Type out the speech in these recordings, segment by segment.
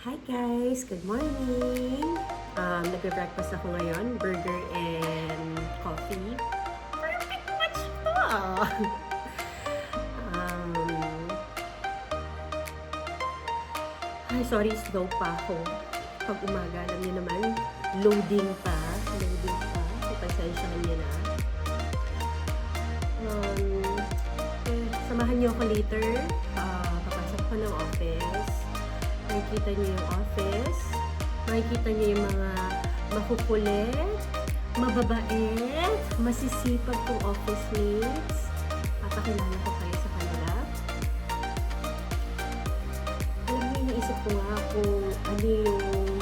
Hi guys! Good morning! Nagbe-breakfast ako ngayon. Burger and coffee. Perfect match to ah! Ay, sorry, slow pa ako. Pag umaga, alam niyo naman, loading pa. So, pasensyahan niyo na. Samahan niyo ako later. Papasok ko ng office. Makikita niyo yung office. Makikita niyo yung mga makukulit, mababait, masisipag kong office mates. Papakilala ko kayo sa kanila. Alam niyo, iniisip ko nga kung ano yung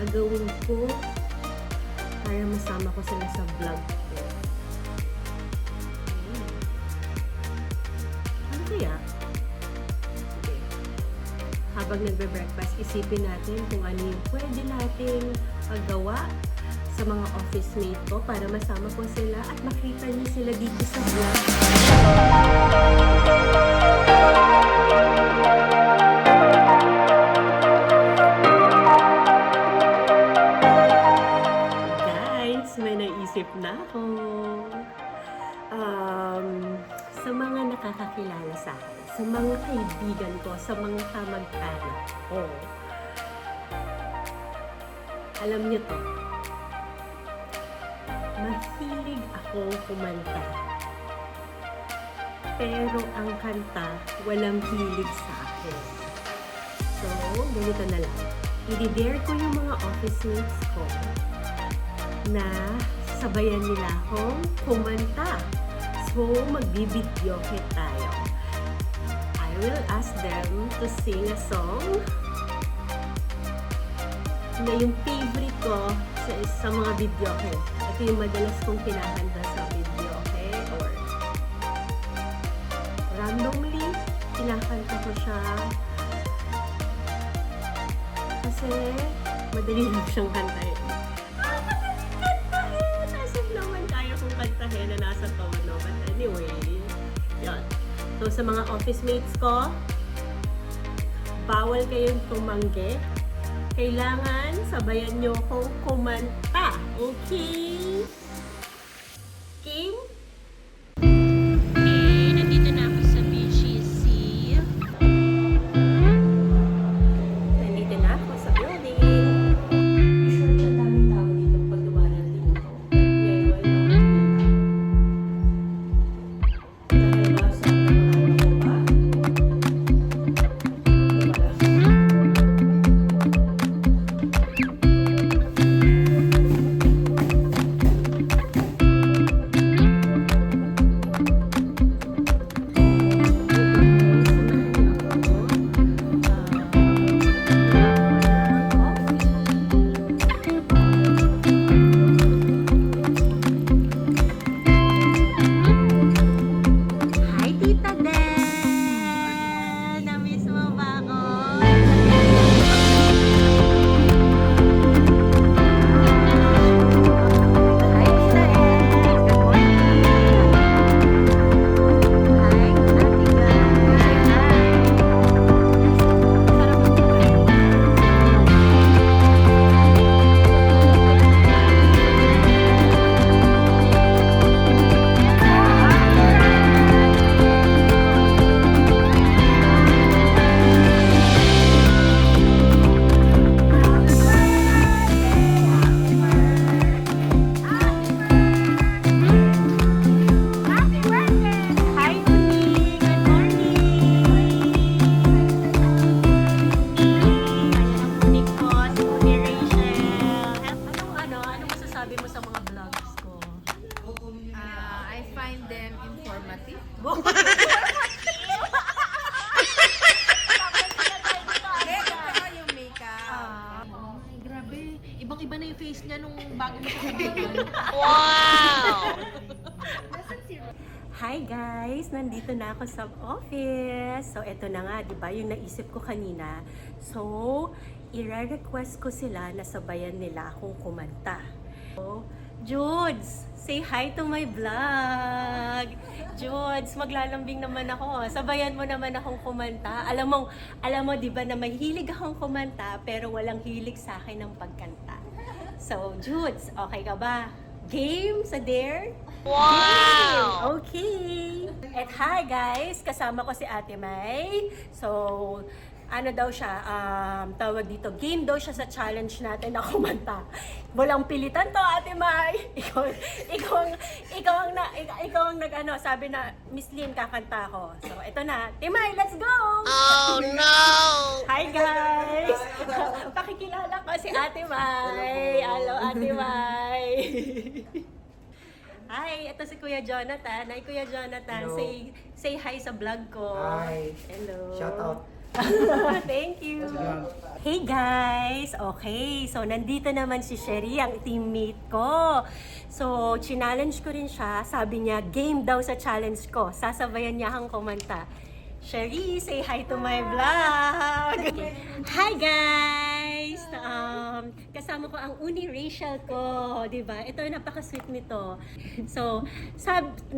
gagawin ko para masama ko sila sa vlog ko. Ano kaya? Habang nagbe-breakfast, isipin natin kung ano yung pwede nating paggawa sa mga office mate ko para masama ko sila at makita niyo sila dito sa vlog. Guys, may naisip na ako. Sa mga nakakakilala sa akin, sa mga kaibigan ko, sa mga kamag-anak ko. Alam niyo to, mahilig akong kumanta. Pero ang kanta, walang hilig sa akin. So, ganito na lang. I-dare ko yung mga office mates ko na sabayan nila akong kumanta. So, magbibidyoke tayo. I will ask them to sing a song na yung favorite ko sa mga videoke. Ito yung madalas kong kinakanta sa videoke or randomly kinakanta ko siya kasi madali lang siyang kantahin. As if naman kaya kong kantahin na nasa tono. But anyway, yun. So, sa mga office mates ko, bawal kayong tumanggi. Kailangan sabayan nyo akong kumanta. Okay? Game? Okay, nandito na ako sa BGC. Nandito na ako sa building. Sure na daming tao dito pag dumarating ako. Ngayon, dahil ba sa trabaho ko ba? Hi, Tita Den! Na-miss mo ba ako? Hi, Tita Den! Good morning! Hi, Ate Guy! Hi, Uni! Good morning! Ayan ang Uni ko, si Uni Rachel. Anong masasabi mo sa mga vlogs ko? I find them informative. Yung makeup. Ay, grabe. Ibang-iba na yung face niya nung bago mo siya sabihin. Hi guys! Nandito na ako sa office. So, eto na nga, di ba? Yung naisip ko kanina. So, i-request ko sila na sabayan nila akong kumanta. So, Judes, say hi to my vlog. Judes, maglalambing naman ako. Sabayan mo naman akong kumanta. Alam mo 'di ba na may hilig akong kumanta pero walang hilig sa akin ng pagkanta. So, Judes, okay ka ba? Game sa Dare? Wow! Okay! At hi guys, kasama ko si Ate May. So, ano daw siya, tawag dito, game daw siya sa challenge natin na kumanta. Walang pilitan to, Ate May. Ikaw ang nag-ano, sabi na, Miss Lynn, kakanta ako. So, ito na. Ate May, let's go! Oh, no! Hi, guys! Pakikilala ko si Ate May. Hello, Ate May. Hi, ito si Kuya Jonathan. Hi, Kuya Jonathan. Hello. Say hi sa vlog ko. Hi. Hello. Shout out. Thank you. Hey guys! Okay, so nandito naman si Sherry, ang teammate ko. So, challenge ko rin siya. Sabi niya, game daw sa challenge ko. Sasabayan niya akong kumanta. Sherry, say hi to my vlog! Hi guys! Kasama ko ang uni Rachel ko, di ba? Ito, napaka-sweet nito. So,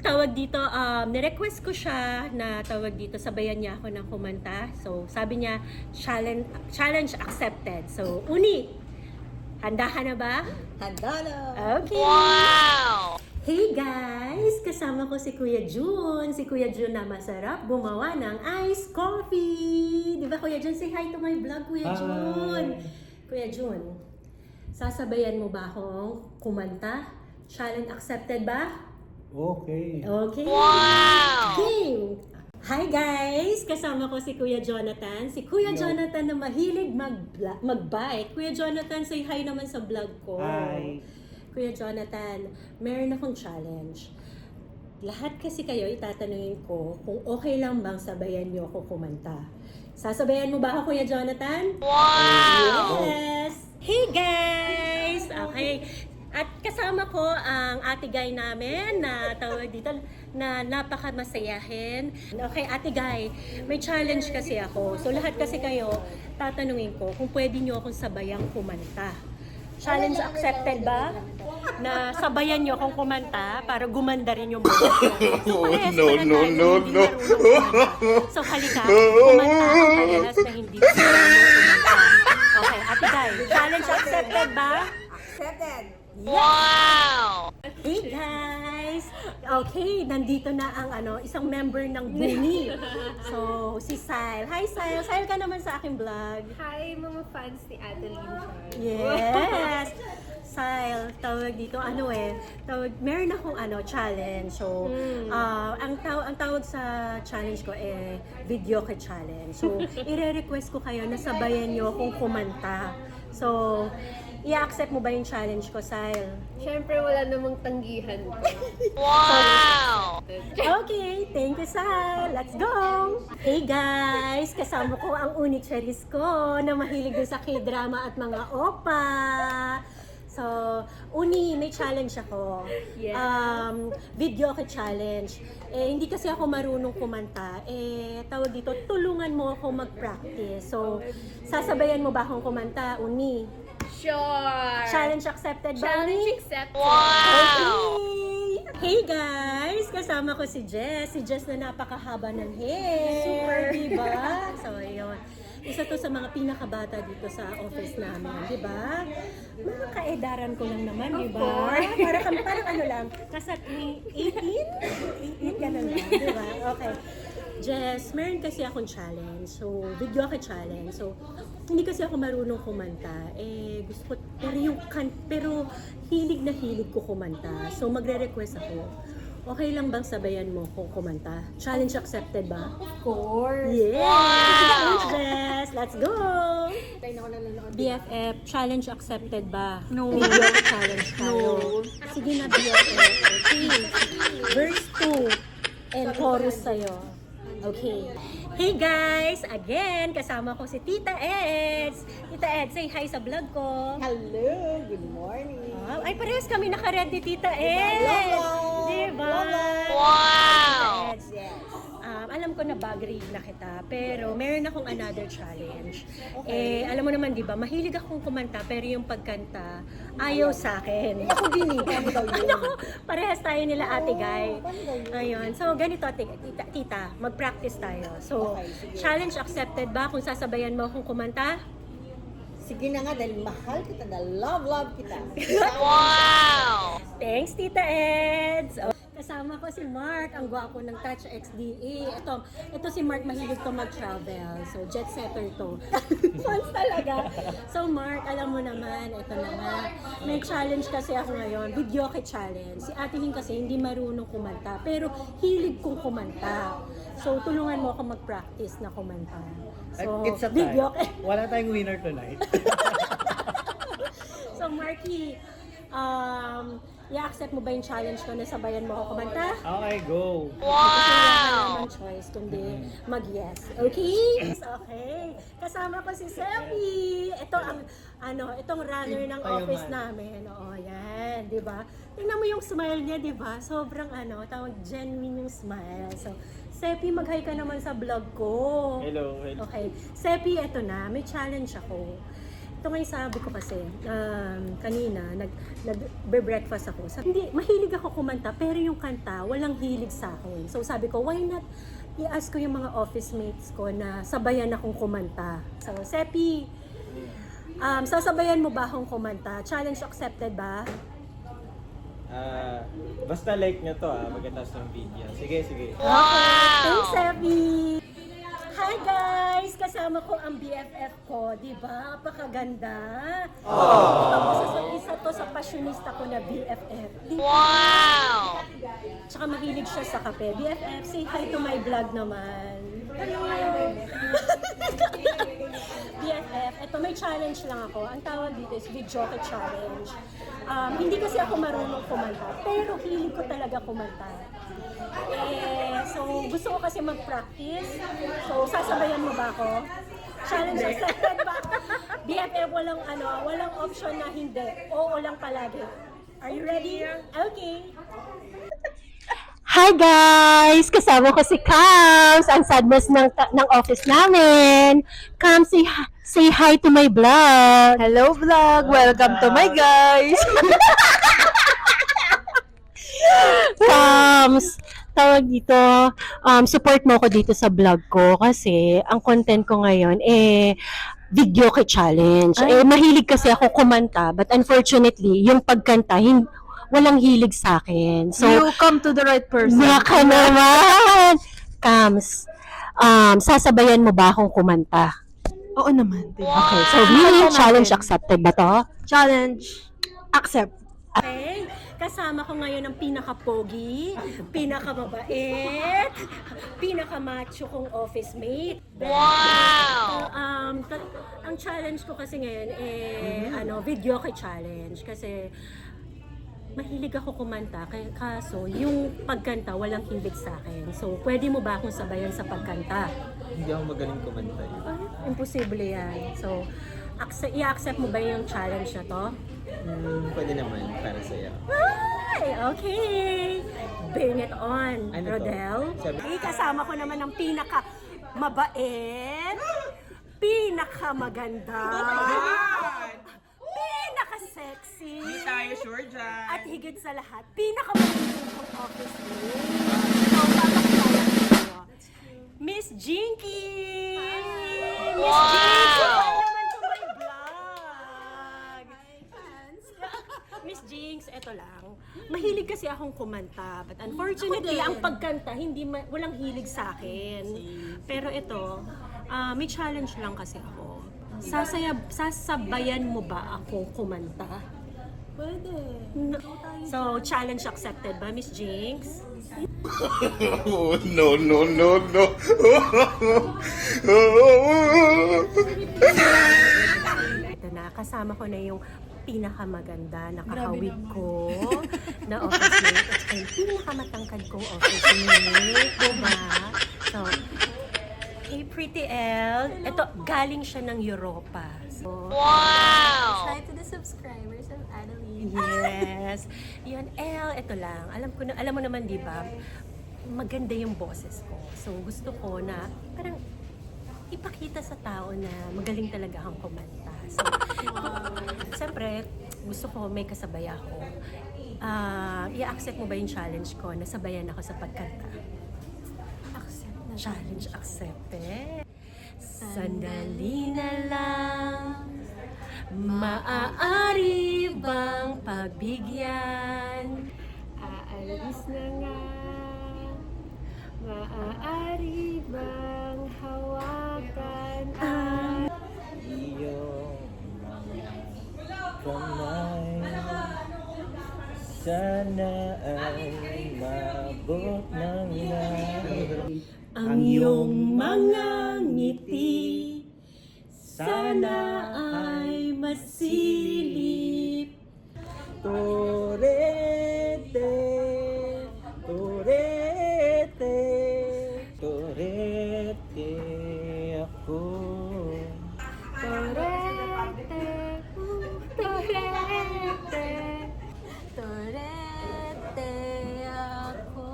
tawag dito, nirequest ko siya na tawag dito, sabayan niya ako ng kumanta. So, sabi niya, challenge accepted. So, uni, handa ka na ba? Handa na. Okay! Wow! Hey guys! Kasama ko si Kuya Jun. Si Kuya Jun na masarap gumawa ng iced coffee. Di ba Kuya Jun? Say hi to my vlog, Kuya Jun. Kuya Jun, sasabayan mo ba akong kumanta? Challenge accepted ba? Okay. Okay. Wow! Game! Hi guys! Kasama ko si Kuya Jonathan. Si Kuya Jonathan na mahilig mag-bike. Kuya Jonathan, say hi naman sa vlog ko. Hi. Kuya Jonathan, meron akong challenge. Lahat kasi kayo itatanungin ko kung okay lang bang sabayan niyo ako kumanta. Sasabayan mo ba ako, Kuya Jonathan? Wow! Yes! Hey guys! Okay. At kasama ko ang ate guy namin na tawag dito na napaka-masayahin. Okay, ate guy, may challenge kasi ako. So lahat kasi kayo tatanungin ko kung pwede niyo akong sabayang kumanta. Challenge accepted ba? Na sabayan niyo akong kumanta para gumanda rin yung boses ko. No. So halika, kumanta ang parehas na hindi kumanta. Okay, ate guy, challenge accepted ba? Accepted. Wow! Hey guys! Okay, nandito na ang isang member ng Buni. So, si Sile. Hi Sile! Sile ka naman sa aking vlog. Hi mga fans ni Adeline. Yes! Sile, tawag dito, meron akong challenge. So, ang tawag sa challenge ko video ka challenge. So, ire-request ko kayo na sabayan niyo akong kumanta. So, i-accept mo ba yung challenge ko, Sile? Siyempre wala namang tanggihan. Wow! Okay, thank you, Sile. Let's go! Hey guys! Kasama ko ang unicheris ko na mahilig din sa K-drama at mga opa. So, uni, may challenge ako. Yes. Video ka challenge. Hindi kasi ako marunong kumanta. Tawag dito, tulungan mo ako mag-practice. So, sasabayan mo ba akong kumanta, uni? Sure! Challenge accepted ba? Challenge Uni? accepted. Okay! Hey guys! Kasama ko si Jess. Si Jess na napakahaba ng hair. Super. Diba? So, ayun. Isa to sa mga pinakabata dito sa office namin, di ba? Mga kaedaran ko lang naman, di ba? Parang ano lang, nasa 18? 18 ganun lang, di ba? Okay. Jess, meron kasi akong challenge. So, video ako challenge. So, hindi kasi ako marunong kumanta. Gusto ko, pero hilig na hilig ko kumanta. So, magre-request ako. Okay lang bang sabayan mo kung kumanta? Challenge accepted ba? Of course. Yes! Wow! Yes! Let's go! BFF, challenge accepted ba? No. Video challenge tayo. Sige na, BFF. Okay. Verse 2 and chorus sa'yo. Okay. Hey guys! Again, kasama ko si Tita Eds. Tita Eds, say hi sa vlog ko. Hello, good morning. Ay, parehas kami naka-ready, Tita Eds. Hello. Diba? Hello. Wow! Tita Eds. Yes. alam ko na bag na kita, pero meron akong another challenge. Alam mo naman, di ba, mahilig akong kumanta, pero yung pagkanta, ayaw sa akin. Ako din eh. Paano daw yun? Ako, parehas tayo nila Ate Guy. Paano daw yun? Ayun. So, ganito, tita, mag-practice tayo. So, Okay, sige. challenge accepted ba kung sasabayan mo akong kumanta? Sige na nga, dahil mahal kita na love kita. Thanks, Tita Eds! Oh, kasama ko si Mark, ang gwapo ng Touch XDE. Ito si Mark, mahilig to mag-travel. So, jet setter to. Fans talaga. So, Mark, alam mo naman, ito na nga. May challenge kasi ako ngayon, videoke challenge. Si Ate Hing kasi hindi marunong kumanta, pero hilig kong kumanta. So, tulungan mo ako mag-practice na kumanta. So, It's a tie. videoke. Wala tayong winner tonight. So, Marky, i-accept mo ba yung challenge ko na sabayan mo ako kumanta? Okay, go. Kasi wala ka namang choice kundi mag-yes. Okay? Yes, okay. Kasama ko si Sepi. Ito ang, itong runner ng Tayo office man. namin. Oo, yan. Di ba? Tingnan mo yung smile niya, di ba? Sobrang tawag genuine yung smile. So, Sepi, mag-hi ka naman sa vlog ko. Hello. Okay. Sepi, eto na. May challenge ako. Ito nga yung sabi ko kasi, kanina, nag-breakfast ako. Hindi, mahilig ako kumanta, pero yung kanta, walang hilig sa akin. So sabi ko, why not i-ask ko yung mga office mates ko na sabayan akong kumanta. So, Sepi, sasabayan mo ba akong kumanta? Challenge accepted ba? Basta like nyo to pagkatapos ng video. Sige. Okay. Thanks, Sepi! Hi guys! Kasama ko ang BFF ko, di ba? Napakaganda. Isa to sa passionista ko na BFF. Wow! Tsaka mahilig siya sa kape. BFF, say hi to my vlog naman. BFF, eto may challenge lang ako. Ang tawag dito is videoke challenge. Hindi kasi ako marunong kumanta, pero hilig ko talaga kumanta. So gusto ko kasi mag-practice. So sasabayan mo ba ako? Challenge accepted ba? BFF, walang option na hindi. Oo lang palagi. Are you ready? Okay. Hi guys! Kasama ko si Cams, ang sadness ng office namin. Cams, say hi to my vlog. Hello vlog! Welcome to my guys! Cams, tawag dito, support mo ko dito sa vlog ko kasi ang content ko ngayon videoke challenge. Mahilig kasi ako kumanta, but unfortunately, yung pagkanta, walang hilig sa akin. So, You come to the right person. Naka naman! Cams, sasabayan mo ba akong kumanta? Oo naman. Diba? Okay, so really, challenge accepted ba to? Challenge. Accept. Okay, kasama ko ngayon ang pinaka-pogi, pinaka-mabait, pinaka-macho kong office mate. Wow! Ang challenge ko kasi ngayon videoke challenge kasi mahilig ako kumanta, kaso yung pagkanta walang hilig sa akin. So, pwede mo ba akong sabayan sa pagkanta? Hindi ako magaling kumanta. Imposible yan. So, i-accept mo ba yung challenge na to? Pwede naman para sa'yo. Ay, okay. Bring it on, Ano to? Rodel. Sabi- Kasama ko naman ang pinaka-mabait, pinaka-maganda, pinaka-sexy, Hindi tayo sure dyan. at higit sa lahat, pinaka-magandang kong office mate. So, papakilala ko kayo. Miss Jinky! Miss Jinky! Welcome naman to my vlog! Miss Jinx, eto lang. Mahilig kasi akong kumanta, but unfortunately, ang pagkanta, walang hilig sa akin. Pero ito, may challenge lang kasi ako. Sasabayan mo ba akong kumanta? Pwede. So, challenge accepted ba, Miss Jinx? Oh, no, no, no, no. Ito na, kasama ko na yung pinakamaganda na kahawig ko na office mate at yung pinakamatangkad kong office mate. Diba? So, hey Pretty Elle, ito, galing siya ng Europa. So, Hi to the subscribers of Adeline. yes. Yun, Elle, ito lang. Alam mo naman, di ba? maganda yung boses ko. So gusto ko na parang ipakita sa tao na magaling talaga akong kumanta. So, siyempre, gusto ko may kasabay ako. I-accept mo ba yung challenge ko na sabayan ako sa pagkanta? Accept na. Challenge accepted. Sandali na lang, maaari bang pagbigyan? Aalis na nga, maaari bang hawakan ang Iyong mga kamay, sana ay maabot ng langit. ang iyong mga ngiti, sana ay masilip. Torete, torete, torete ako. Torete, torete, torete ako.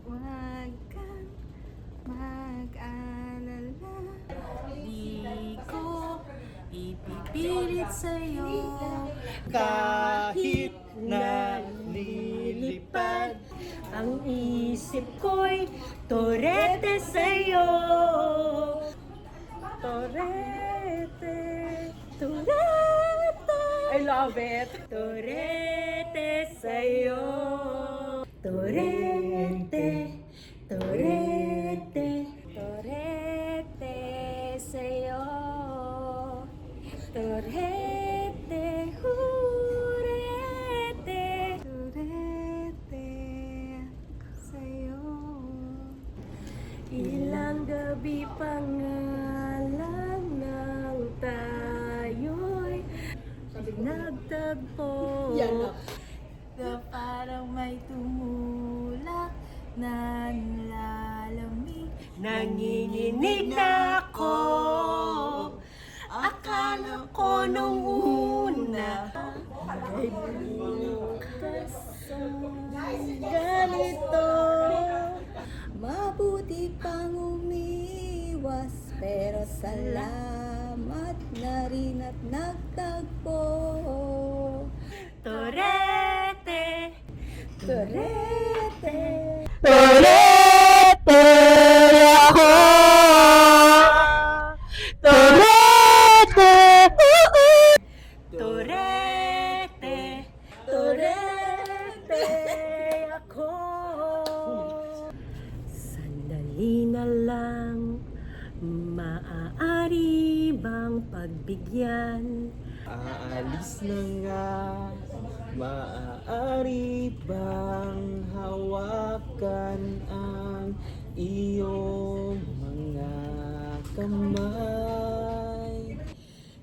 Huwag kang mag-alala. Di ko ipipilit sa'yo Kahit na lilipad ang isip ko'y torete sa'yo. Torete, torete. I love it. Torete sa'yo. Torete, torete, torete sa'yo. Torete, hurete, Turete sa'yo. ilang gabi pa nga lang nang tayo'y nagtagpo. Na parang may tumulak na nilalamig. Nanginginig na ako. Akala ko nung una ay bukas ang ganito. Mabuti pang umiwas, pero salamat na rin at nagtagpo. Torete, Torete, torete ako. Torete, torete, torete ako. Sandali na lang, maaari bang pagbigyan? Aalis na nga, maaari bang hawakan ang iyong mga kamay?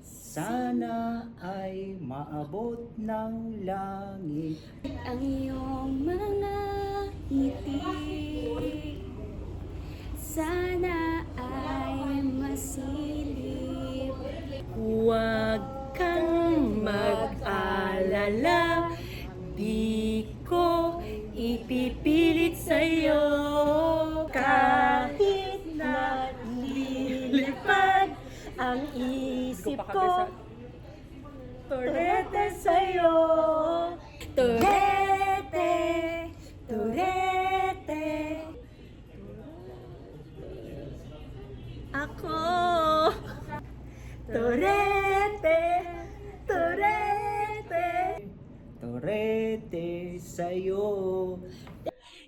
Sana ay maabot ng langit. Ang iyong mga ngiti, sana ay masilip. Huwag kang mag-alala, di ko ipipilit sa'yo. Kahit na lilipad ang isip ko, torete sa'yo. Torete, torete. Ako. Torete, torete. Torete sa'yo.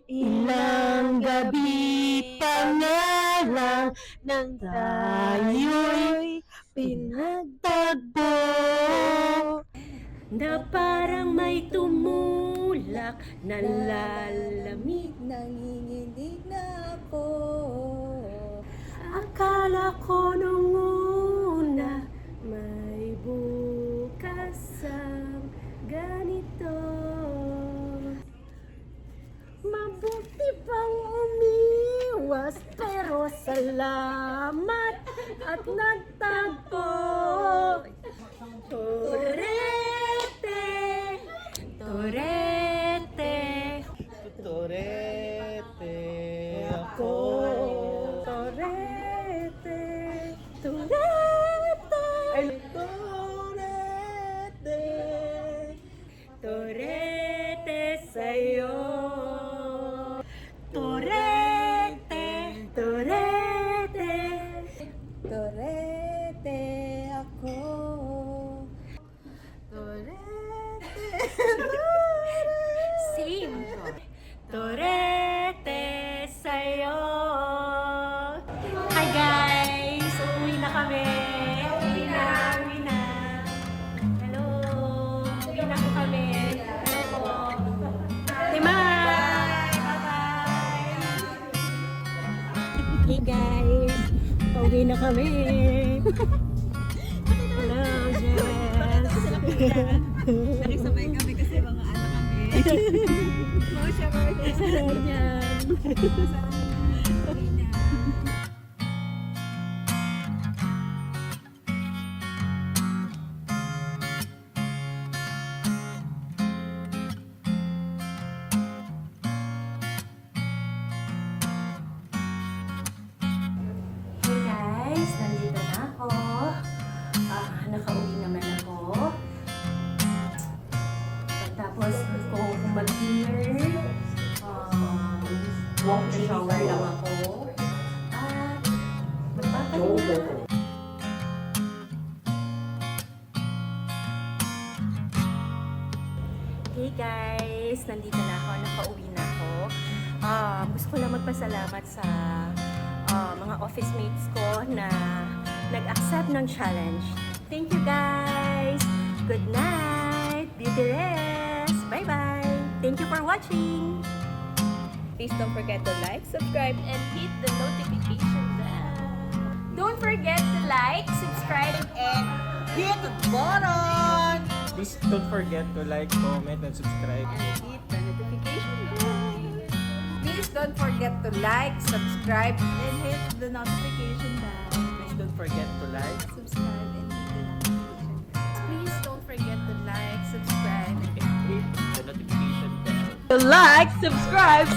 Ilang gabi pa nga lang nang tayo'y pinagtagpo, na parang may tumulak na lalamig. nanginginig na ako. Akala ko nung una may bukas ang ganito. Mabuti pang umiwas, pero salamat at nagtagpo. Torete, torete. Torete, Torete ako. Same. Torete sa'yo. Hi guys! Uwi na kami. Uwi na. Hello. Uwi na po kami. Hello po. Bye! Bye-bye! Hey guys! Uwi na kami. Hello, Jess. Nagsabay kami kasi mga anak kami. Sarap yan. Hey guys, nandito na ako. Nakauwi naman ako. Tapos gusto ko mag-dinner. Walk the shower lang ako. At magpapahinga. Hey guys, nandito na ako. Nakauwi na ako. Gusto ko lang magpasalamat sa mga office mates ko na nag-accept ng challenge. Thank you guys! Good night! Beauty rest! Bye-bye! Thank you for watching! Please don't forget to like, subscribe, and hit the notification bell. Don't forget to like, subscribe, and Hit the button! Please don't forget to like, comment, and subscribe. hit the notification bell. Please don't forget to like, subscribe, And hit the notification bell. Please don't forget to like. Subscribe and hit the notification bell. Please don't forget to like, subscribe, and Hit the notification bell. like, subscribe,